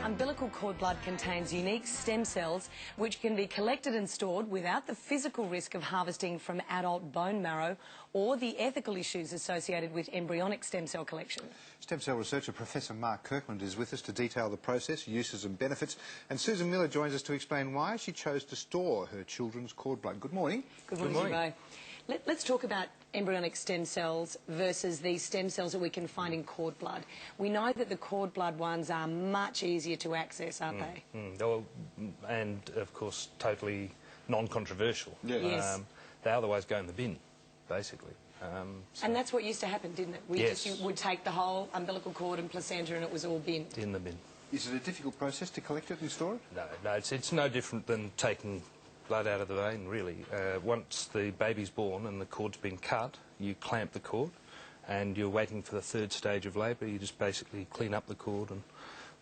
Umbilical cord blood contains unique stem cells which can be collected and stored without the physical risk of harvesting from adult bone marrow or the ethical issues associated with embryonic stem cell collection. Stem cell researcher Professor Mark Kirkland is with us to detail the process, uses and benefits, and Susan Miller joins us to explain why she chose to store her children's cord blood. Good morning. Good morning. Let's talk about embryonic stem cells versus the stem cells that we can find in cord blood. We know that the cord blood ones are much easier to access, aren't they? And, of course, totally non-controversial. Yeah. Yes. They otherwise go in the bin, basically. And that's what used to happen, didn't it? Yes. You would take the whole umbilical cord and placenta and it was all binned. In the bin. Is it a difficult process to collect it and store it? No, it's no different than taking blood out of the vein, really. Once the baby's born and the cord's been cut, you clamp the cord and you're waiting for the third stage of labour. You just basically clean up the cord and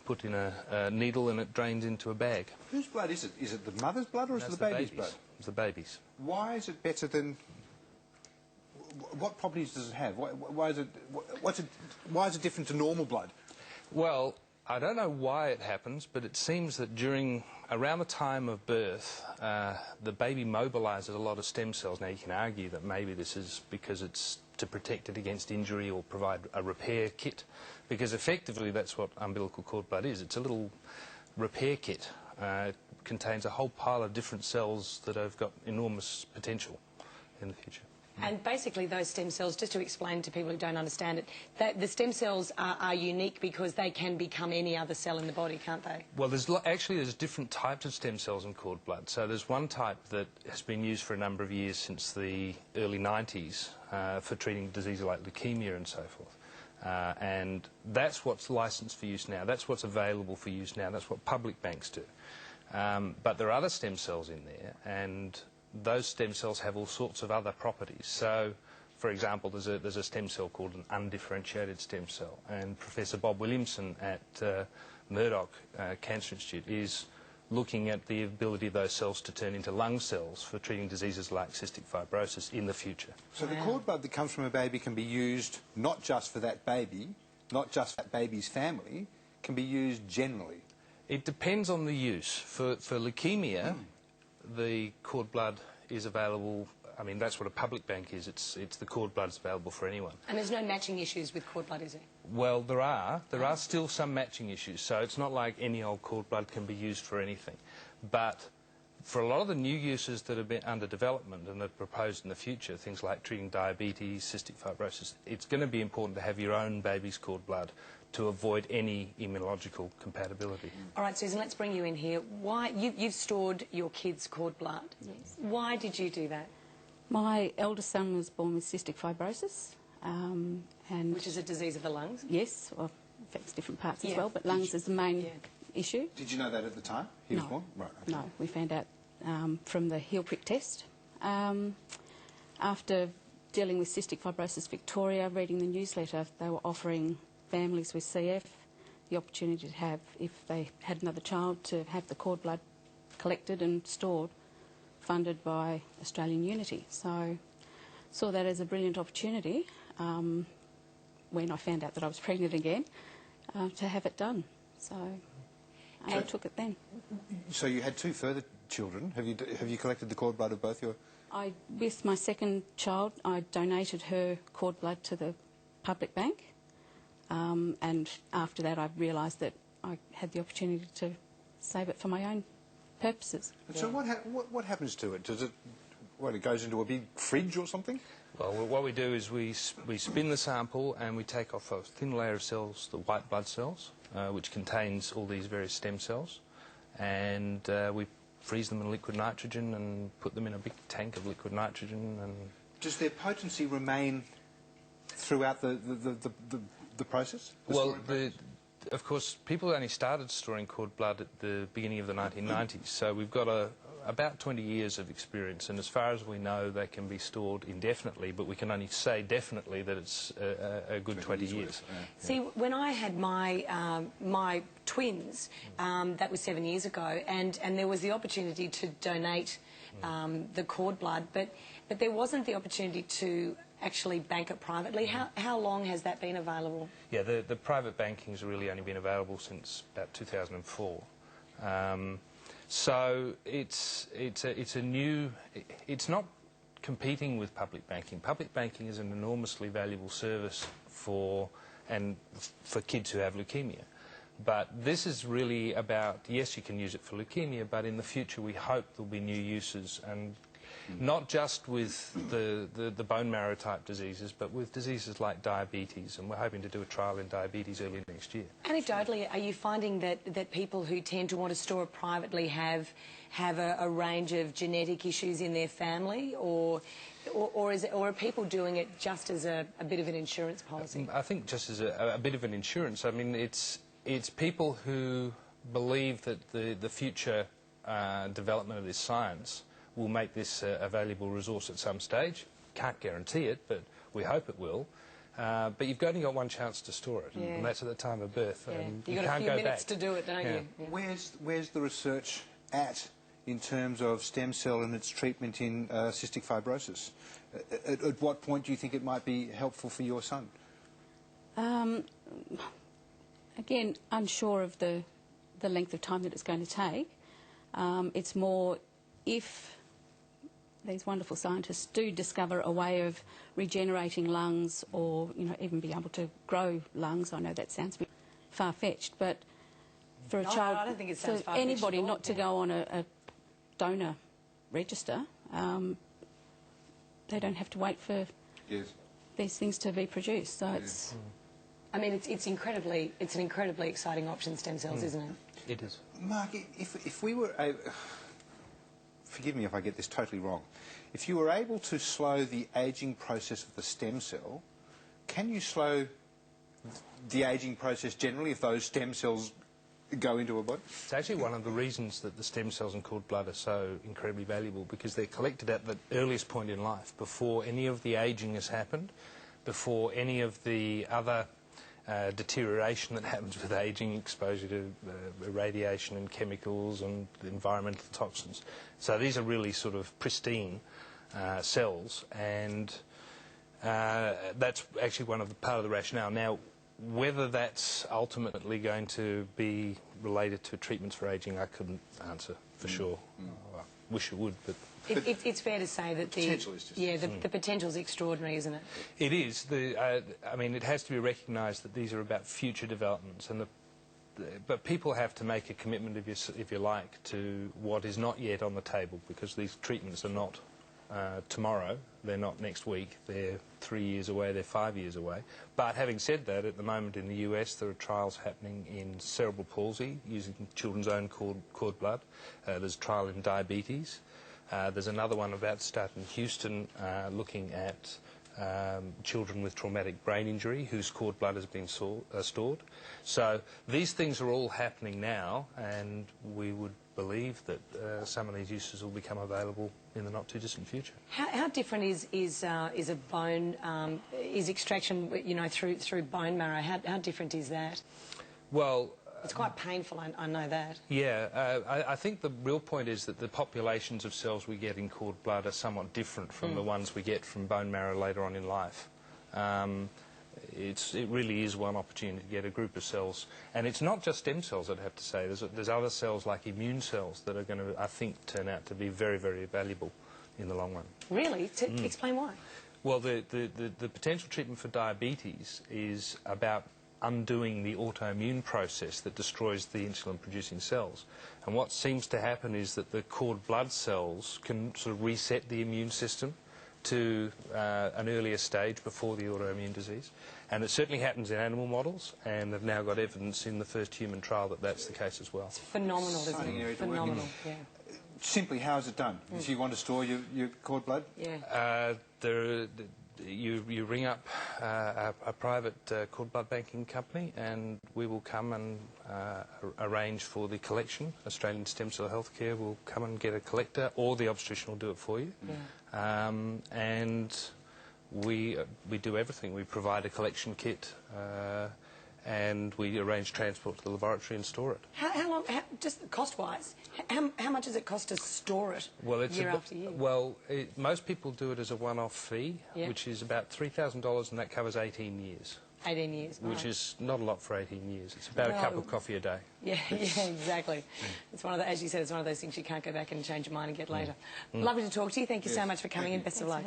put in a needle and it drains into a bag. Whose blood is it? Is it the mother's blood or is it the baby's blood? It's the baby's. Why is it better than... What properties does it have? Why is it different to normal blood? Well, I don't know why it happens, but it seems that around the time of birth, the baby mobilises a lot of stem cells. Now, you can argue that maybe this is because it's to protect it against injury or provide a repair kit, because effectively that's what umbilical cord blood is. It's a little repair kit. It contains a whole pile of different cells that have got enormous potential in the future. And basically those stem cells, just to explain to people who don't understand it, that the stem cells are unique because they can become any other cell in the body, can't they? Well, there's different types of stem cells in cord blood. So there's one type that has been used for a number of years since the early 90s for treating diseases like leukemia and so forth. And that's what's licensed for use now. That's what's available for use now. That's what public banks do. But there are other stem cells in there, and those stem cells have all sorts of other properties. So, for example, there's a stem cell called an undifferentiated stem cell, and Professor Bob Williamson at Murdoch Cancer Institute is looking at the ability of those cells to turn into lung cells for treating diseases like cystic fibrosis in the future. So the cord blood that comes from a baby can be used not just for that baby, not just that baby's family, can be used generally? It depends on the use. For leukemia, the cord blood is available. I mean, that's what a public bank is. It's the cord blood's available for anyone. And there's no matching issues with cord blood, is there? Well, there are still some matching issues. So it's not like any old cord blood can be used for anything. But for a lot of the new uses that have been under development and are proposed in the future, things like treating diabetes, cystic fibrosis, it's going to be important to have your own baby's cord blood to avoid any immunological compatibility. All right, Susan, let's bring you in here. Why you've stored your kids' cord blood? Yes. Why did you do that? My eldest son was born with cystic fibrosis. And Which is a disease of the lungs? yes, well, affects different parts as Yeah. well, but lungs is the main issue. Did you know that at the time he was born? Right, okay. No, we found out from the heel prick test. After dealing with Cystic Fibrosis Victoria, reading the newsletter, they were offering families with CF the opportunity to have, if they had another child, to have the cord blood collected and stored, funded by Australian Unity. So saw that as a brilliant opportunity when I found out that I was pregnant again to have it done. So I took it then. So you had two further children. Have you collected the cord blood of both your... With my second child, I donated her cord blood to the public bank. And after that, I realised that I had the opportunity to save it for my own purposes. So what happens to it? Does it... What, it goes into a big fridge or something? Well, what we do is we spin the sample and we take off a thin layer of cells, the white blood cells, which contains all these various stem cells, and we freeze them in liquid nitrogen and put them in a big tank of liquid nitrogen. And does their potency remain throughout the process? Well, of course, people only started storing cord blood at the beginning of the 1990s, so we've got about 20 years of experience, and as far as we know, they can be stored indefinitely, but we can only say definitely that it's a good 20 years. Yeah. See, when I had my twins, that was 7 years ago, and there was the opportunity to donate the cord blood, but there wasn't the opportunity to actually bank it privately. How long has that been available? Yeah, the private banking's really only been available since about 2004. So it's a new. It's not competing with public banking. Public banking is an enormously valuable service for kids who have leukemia. But this is really about, yes, you can use it for leukemia, but in the future we hope there'll be new uses, and not just with the bone marrow type diseases, but with diseases like diabetes, and we're hoping to do a trial in diabetes early next year. Anecdotally, are you finding that people who tend to want to store it privately have a range of genetic issues in their family, or are people doing it just as a bit of an insurance policy? I think just as a bit of an insurance. I mean, it's people who believe that the future development of this science will make this a valuable resource at some stage. Can't guarantee it, but we hope it will. But you've only got one chance to store it, and that's at the time of birth. Yeah. And You've got a few minutes to do it, don't you? Yeah. Where's the research at in terms of stem cell and its treatment in cystic fibrosis? At what point do you think it might be helpful for your son? Again, unsure of the length of time that it's going to take. It's more if these wonderful scientists do discover a way of regenerating lungs, or even be able to grow lungs. I know that sounds a bit far-fetched, but for a child, I don't think it sounds for far-fetched anybody at all, not to go on a donor register, they don't have to wait for these things to be produced. So it's. I mean, it's an incredibly exciting option, stem cells, isn't it? It is. Mark, if we were forgive me if I get this totally wrong, if you were able to slow the ageing process of the stem cell, can you slow the ageing process generally if those stem cells go into a body? It's actually one of the reasons that the stem cells in cord blood are so incredibly valuable, because they're collected at the earliest point in life, before any of the ageing has happened, before any of the other deterioration that happens with ageing, exposure to radiation and chemicals and environmental toxins. So these are really sort of pristine cells, and that's actually part of the rationale. Now, whether that's ultimately going to be related to treatments for ageing, I couldn't answer for sure. I wish it would, but... It's fair to say that the potential is extraordinary, isn't it? It is. I mean, it has to be recognised that these are about future developments, and but people have to make a commitment, if you like, to what is not yet on the table, because these treatments are not tomorrow, they're not next week, they're 3 years away, they're 5 years away. But having said that, at the moment in the US there are trials happening in cerebral palsy using children's own cord blood. There's a trial in diabetes. There's another one about to start in Houston looking at children with traumatic brain injury whose cord blood has been stored. So these things are all happening now, and we would believe that some of these uses will become available in the not too distant future. How different is a bone is extraction through bone marrow? How different is that? Well, it's quite painful, I know that. Yeah, I think the real point is that the populations of cells we get in cord blood are somewhat different from the ones we get from bone marrow later on in life. It really is one opportunity to get a group of cells, and it's not just stem cells, I'd have to say. There's other cells like immune cells that are going to, I think, turn out to be very, very valuable in the long run. Really? Explain why. Well, the potential treatment for diabetes is about undoing the autoimmune process that destroys the insulin-producing cells. And what seems to happen is that the cord blood cells can sort of reset the immune system to an earlier stage before the autoimmune disease. And it certainly happens in animal models, and they've now got evidence in the first human trial that that's the case as well. It's phenomenal, isn't it? Phenomenal, yeah. Simply, how is it done? If you want to store your cord blood? Yeah. You ring up a private cord blood banking company, and we will come and arrange for the collection. Australian Stem Cell Healthcare will come and get a collector, or the obstetrician will do it for you. Yeah. And we do everything. We provide a collection kit, and we arrange transport to the laboratory and store it. How long, just cost-wise, how much does it cost to store it year after year? Well, most people do it as a one-off fee, which is about $3,000, and that covers 18 years. 18 years. Which is not a lot for 18 years. It's about a cup of coffee a day. Yeah, exactly. It's one of the, as you said, it's one of those things you can't go back and change your mind and get later. Lovely to talk to you. Thank you so much for coming in. Best of luck.